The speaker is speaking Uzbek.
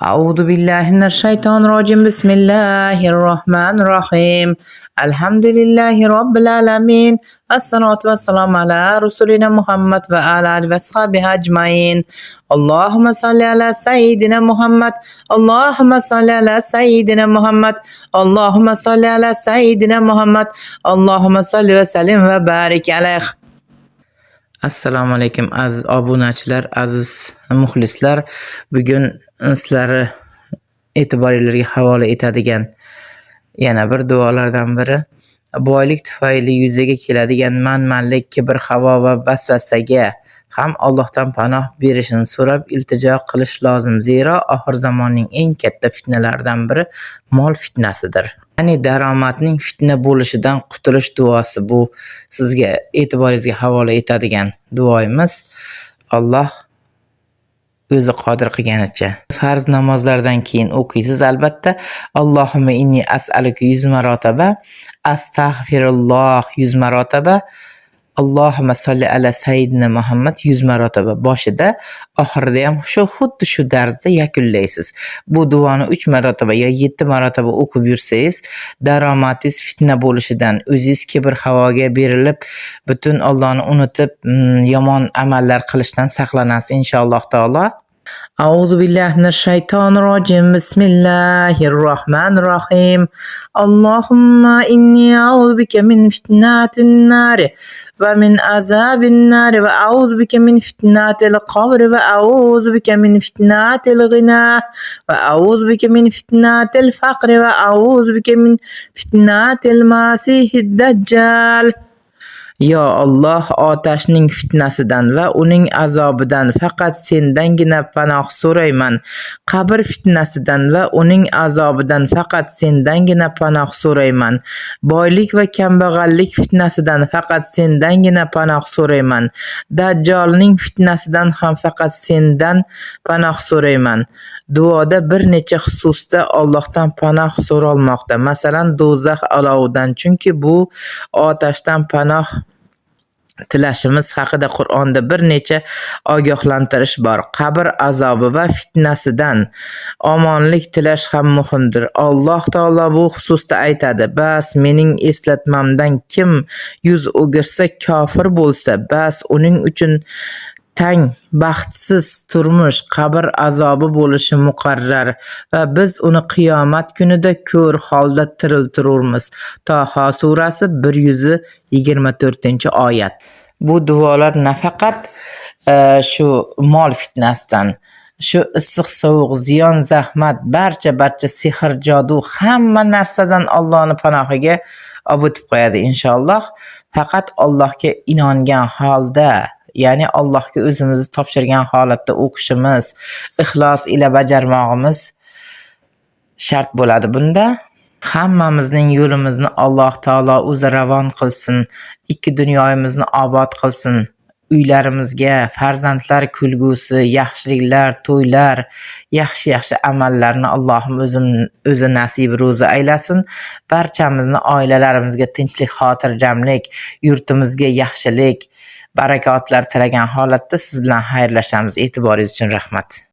أعوذ بالله من الشيطان الرجيم بسم الله الرحمن الرحيم الحمد لله رب العالمين الصلاة والسلام على رسولنا محمد وعلى آله وصحبه أجمعين اللهم صل على سيدنا محمد اللهم صل على سيدنا محمد اللهم صل على سيدنا محمد اللهم صل وسلم وبارك عليه. Assalomu alaykum aziz obunachilar, aziz muxlislar. Bugun sizlarni e'tiboringizga havola etadigan yana bir duolardan biri boylik tufayli yuzaga keladigan manmanlik, kibr, havo va vasvasaga ham Allohdan panoh berishini so'rab iltijo qilish lozim. Zero oxir zamonning eng katta fitnalaridan biri mol fitnasidir. Ya'ni daromadning fitna bo'lishidan qutulish duosi. Bu sizga e'tiboringizga havola etadigan duoyimiz. Alloh o'zi qodir qilganicha. Farz namozlardan keyin o'qiysiz albatta. Allohumma inni as'aluka 100 marotaba, astag'firulloh 100 marotaba, Allohumma solli ala sayyidina Muhammad 100 marotaba. Boshida, oxirida ham xuddi shu tarzda yakunlaysiz. Bu duoni 3 marotaba yo 7 marotaba o'qib yursangiz, daromadingiz fitna bo'lishidan, o'zingiz kibr havoga berilib, butun Allohni unutib, yomon amallar qilishdan saqlanasiz inshaalloh taolo. أعوذ بالله من الشيطان الرجيم بسم الله الرحمن الرحيم اللهم إني أعوذ بك من فتنات النار ومن عذاب النار وأعوذ بك من فتنات القبر وأعوذ بك من فتنات الغنى وأعوذ بك من فتنات الفقر وأعوذ بك من فتنات المسيح الدجال. Yo Alloh, otashning fitnasidan va uning azobidan faqat sendangina panoh so'rayman. Qabr fitnasidan va uning azobidan faqat sendangina panoh so'rayman. Boylik va kambag'allik fitnasidan faqat sendangina panoh so'rayman. Dajjolning fitnasidan ham faqat sendan panoh so'rayman. Duoda bir necha xususda Allohdan panoh so'ralmoqda. Masalan, do'zax olovidan, chunki bu otashdan panoh tilashimiz haqida Qur'onda bir necha ogohlantirish bor. Qabr azobi va fitnasidan omonlik tilash ham muhimdir. Alloh taolo bu xususda aytadi: "Bas mening eslatmamdan kim yuz o'girsa kofir bo'lsa, bas uning uchun tang baxtsiz turmush, qabr azobi bo'lishi muqarrar va biz uni qiyomat kunida ko'r holda tiriltiramiz." Toho surasi 124-oyat. Bu duolar nafaqat shu mol fitnasidan, shu issiq sovuq, ziyon zahmat, barcha sehr jodu hamma narsadan Allohning panohiga olib o'tib qo'yadi inshaalloh. Faqat Allohga inongan holda, ya'ni Allohga o'zimizni topshirgan holatda o'qishimiz, ixlos ila bajarmog'imiz shart bo'ladi bunda. Hammamizning yo'limizni Alloh taolo o'zi ravon qilsin, ikki dunyomizni obod qilsin. Uylarimizga farzandlar kulgusi, yaxshiliklar, to'ylar, yaxshi amallarni Allohim o'zi nasib ro'zi aylasin. Barchamizni oilalarimizga tinchlik, xotirjamlik, yurtimizga yaxshilik, barakotlar tilagan holatda siz bilan xayrlashamiz. E'tiboringiz uchun rahmat.